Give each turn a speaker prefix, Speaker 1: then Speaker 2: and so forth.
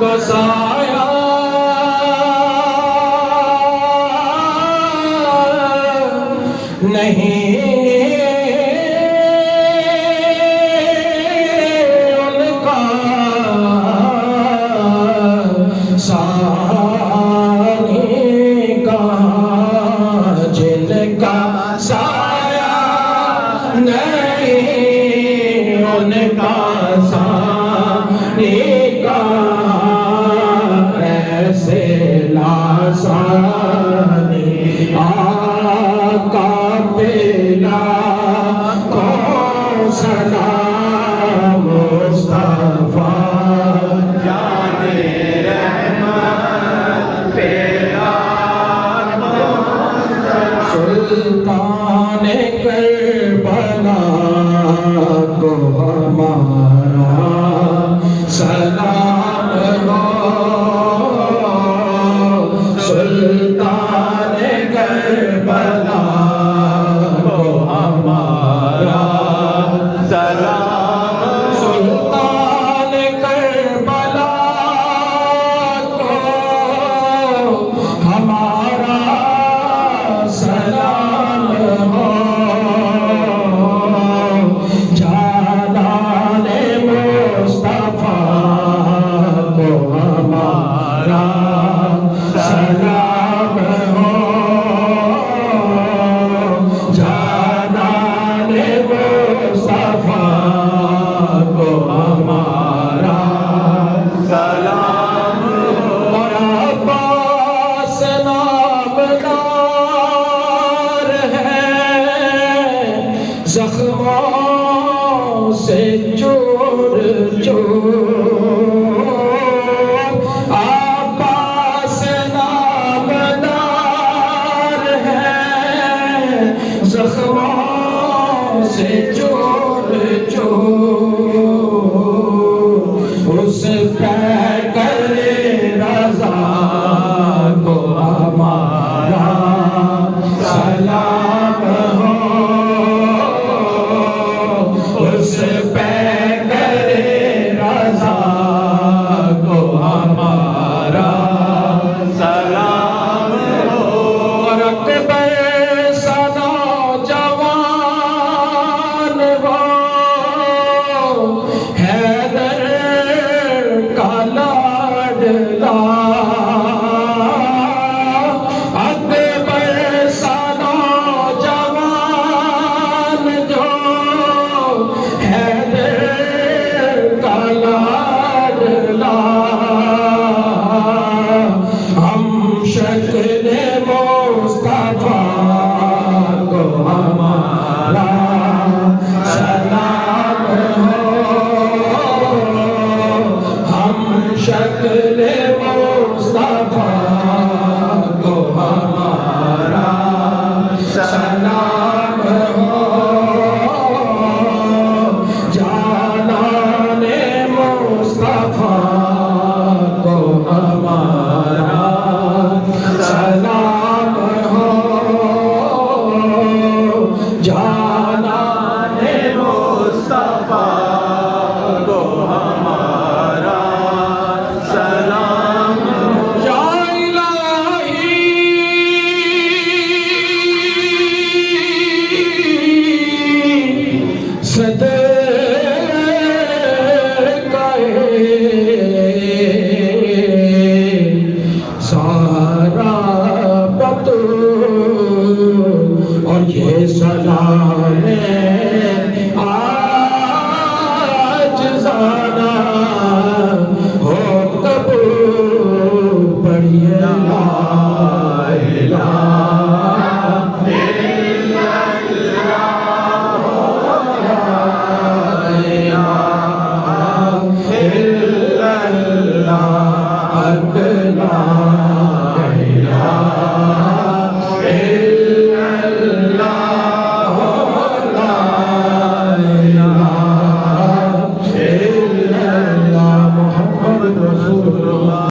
Speaker 1: کو سایہ نہیں ان کا ثانی کا، جن کا سایہ نہیں ان کا ثانی کا، ایسے لاسانی آقا پہلا کون سلام مصطفیٰ جان رحمت پہلا سلطان کربلا کو ہمارا سلام ہو، سلطان کربلا کو ہمارا سلام، سلطان کربلا کو ہمارا سلام ہو، جانان مصطفیٰ کو ہمارا سلام ہو، جانان مصطفیٰ کو ہمارا سلام ہو، اور عباس نامدار ہے، زخموں سے چور چور